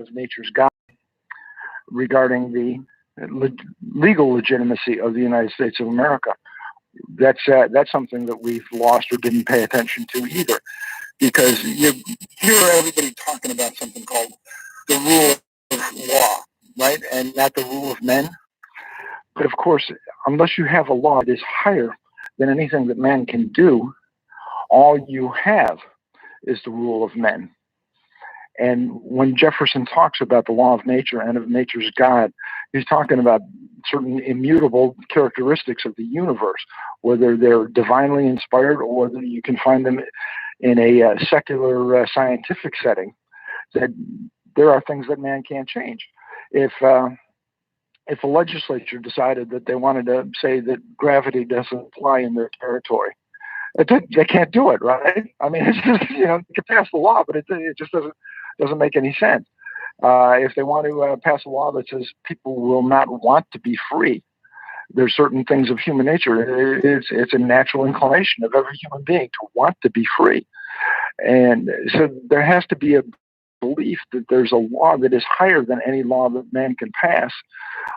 of nature's God regarding the legal legitimacy of the United States of America. That's something that we've lost or didn't pay attention to either, because you hear everybody talking about something called the rule of law, right, and not the rule of men. But of course, unless you have a law that is higher than anything that man can do, all you have is the rule of men. And when Jefferson talks about the law of nature and of nature's God, he's talking about certain immutable characteristics of the universe, whether they're divinely inspired or whether you can find them in a secular scientific setting, that there are things that man can't change. If a legislature decided that they wanted to say that gravity doesn't apply in their territory, they can't do it, right? I mean, it's just, you can pass the law, but it just doesn't make any sense. If they want to pass a law that says people will not want to be free, there's certain things of human nature. It's a natural inclination of every human being to want to be free. And so there has to be a belief that there's a law that is higher than any law that man can pass.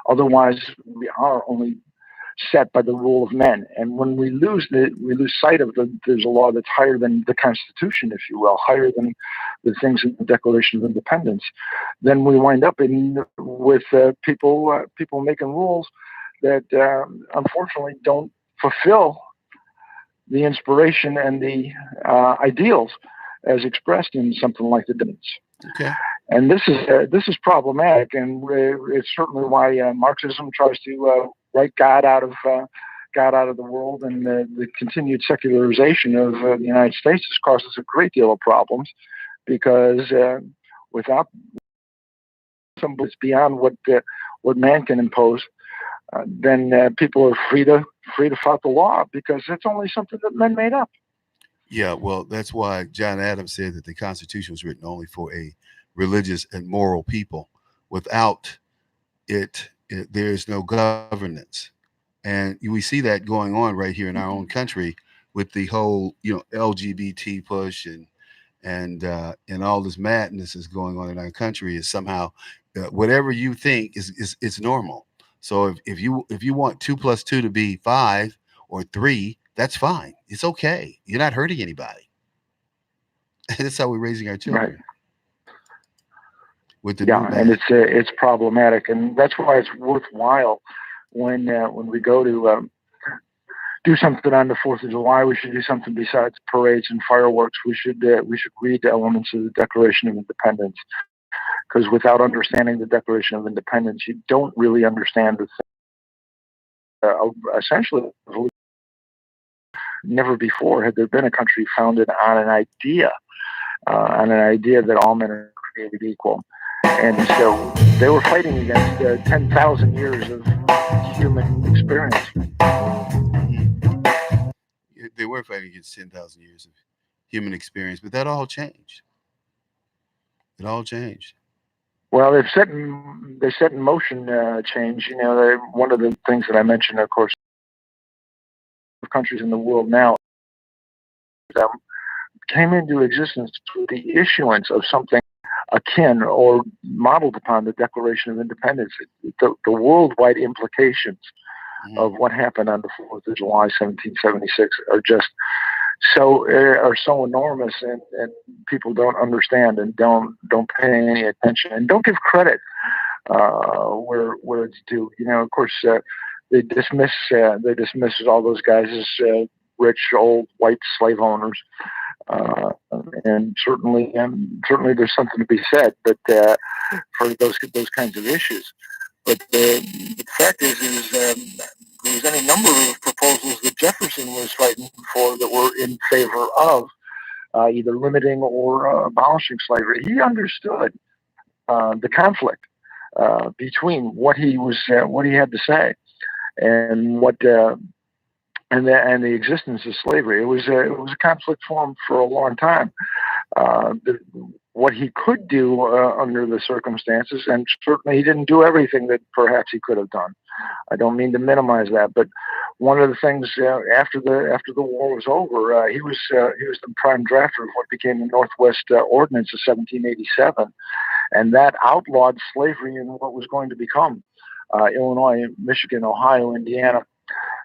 Otherwise, we are only set by the rule of men. And when we lose sight of there's a law that's higher than the Constitution, if you will, higher than the things in the Declaration of Independence, then we wind up with people making rules that unfortunately don't fulfill the inspiration and the ideals as expressed in something like the Declaration. Okay. And this is problematic, and it's certainly why Marxism tries to write God out of the world, and the continued secularization of the United States has caused us a great deal of problems, because without some that's beyond what man can impose, then people are free to flout the law, because it's only something that men made up. Yeah, well, that's why John Adams said that the Constitution was written only for a religious and moral people. Without it, there's no governance. And we see that going on right here in our own country with the whole, LGBT push and all this madness is going on in our country. Is somehow whatever you think is it's normal. So if you want 2 + 2 to be 5 or 3, that's fine. It's okay. You're not hurting anybody. That's how we're raising our children. Right. With the new and it's problematic, and that's why it's worthwhile when we go to do something on the 4th of July. We should do something besides parades and fireworks. We should read the elements of the Declaration of Independence, because without understanding the Declaration of Independence, you don't really understand essentially. Never before had there been a country founded on an idea that all men are created equal. And so they were fighting against 10,000 years of human experience. They were fighting against 10,000 years of human experience, but that all changed. It all changed. Well, they set in motion change. One of the things that I mentioned, of course, countries in the world now came into existence with the issuance of something akin or modeled upon the Declaration of Independence. The worldwide implications of what happened on the 4th of July, 1776, are so enormous, and people don't understand and don't pay any attention and don't give credit where it's due. Of course, they dismiss all those guys as rich old white slave owners. And certainly there's something to be said, but for those kinds of issues. But the fact is there was any number of proposals that Jefferson was fighting for that were in favor of either limiting or abolishing slavery. He understood the conflict between what he had to say and and the existence of slavery. It was a conflict for him for a long time. What he could do under the circumstances, and certainly he didn't do everything that perhaps he could have done. I don't mean to minimize that, but one of the things after the war was over, he was the prime drafter of what became the Northwest Ordinance of 1787, and that outlawed slavery in what was going to become Illinois, Michigan, Ohio, Indiana,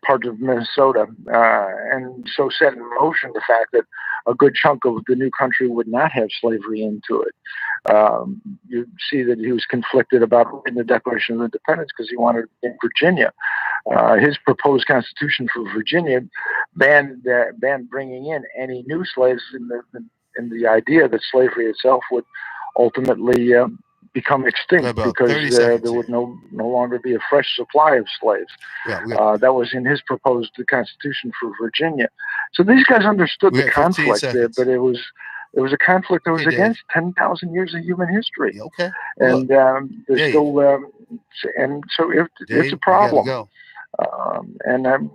part of Minnesota, and so set in motion the fact that a good chunk of the new country would not have slavery into it. You see that he was conflicted about writing the Declaration of Independence because he wanted in Virginia. His proposed constitution for Virginia banned bringing in any new slaves in the idea that slavery itself would ultimately become extinct because there would no longer be a fresh supply of slaves. That was in his proposed constitution for Virginia. So these guys understood the conflict there, but it was a conflict that was against 10,000 years of human history. Okay. And there's still, and so it's a problem.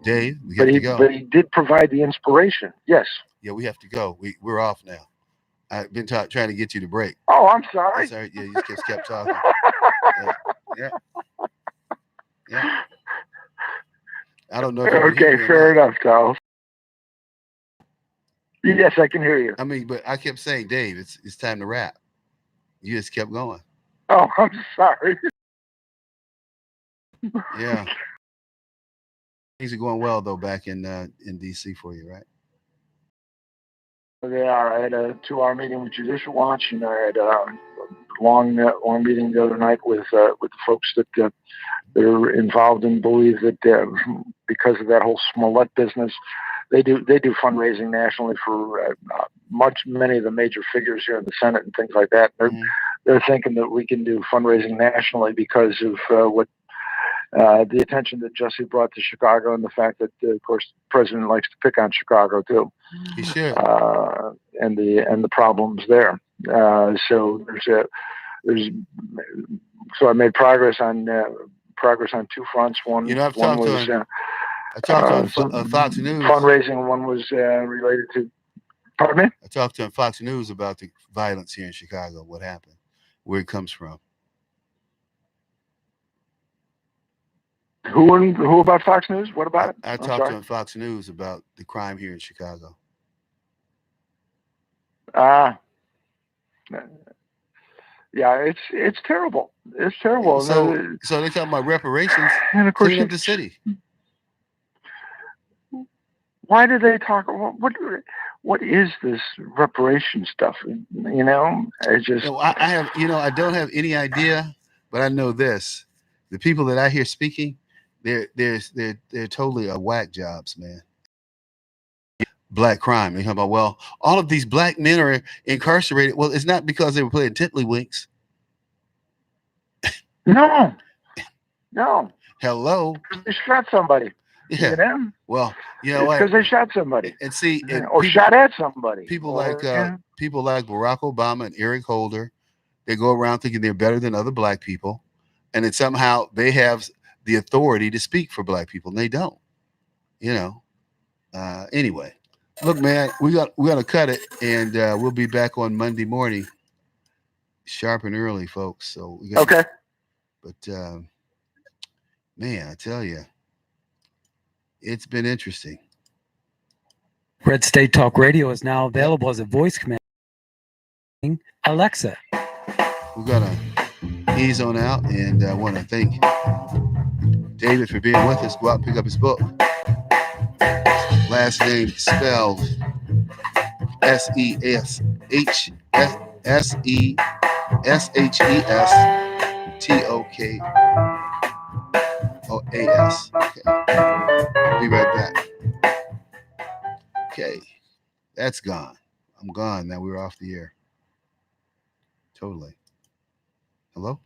Dave, but he did provide the inspiration. Yes. Yeah, we have to go. We're off now. I've been trying to get you to break. Oh, I'm sorry. Sorry. Yeah, you just kept talking. Yeah. I don't know. Okay, fair enough, Charles. Yes, I can hear you. I mean, but I kept saying, Dave, it's time to wrap. You just kept going. Oh, I'm sorry. Yeah. Things are going well though back in DC for you, right? They are. I had a 2-hour meeting with Judicial Watch, and I had a long meeting the other night with the folks that are involved and believe that because of that whole Smollett business, they do fundraising nationally for many of the major figures here in the Senate and things like that. They're thinking that we can do fundraising nationally because of what. The attention that Jesse brought to Chicago and the fact that, of course, the president likes to pick on Chicago too. He should. And the problems there. So so I made progress on 2 fronts. One, I talked on Fox News. Fundraising. One was related to. Pardon me? I talked on Fox News about the violence here in Chicago. What happened? Where it comes from. Who about Fox News? What about it? I talked on Fox News about the crime here in Chicago. Yeah, it's terrible. It's terrible. So they talk about reparations and of course clean up the city. Why do they talk? What is this reparation stuff? It's just. I don't have any idea, but I know this: the people that I hear speaking. They're totally whack jobs, man. Black crime. They talk about, well, all of these black men are incarcerated. Well, it's not because they were playing tiddlywinks. No. Hello. They shot somebody. Yeah. Well, because they shot somebody. And see, shot at somebody. People like Barack Obama and Eric Holder, they go around thinking they're better than other black people, and then somehow they have the authority to speak for black people, and they don't. Anyway, look, man, we got to cut it, and we'll be back on Monday morning, sharp and early, folks. So we got okay. But man, I tell you, it's been interesting. Red State Talk Radio is now available as a voice command. Alexa. We're gonna ease on out, and I want to thank David for being with us. Go out and pick up his book. Last name spelled SESHESHES TOKAS. Okay. Be right back. Okay. That's gone. I'm gone now. We're off the air. Totally. Hello?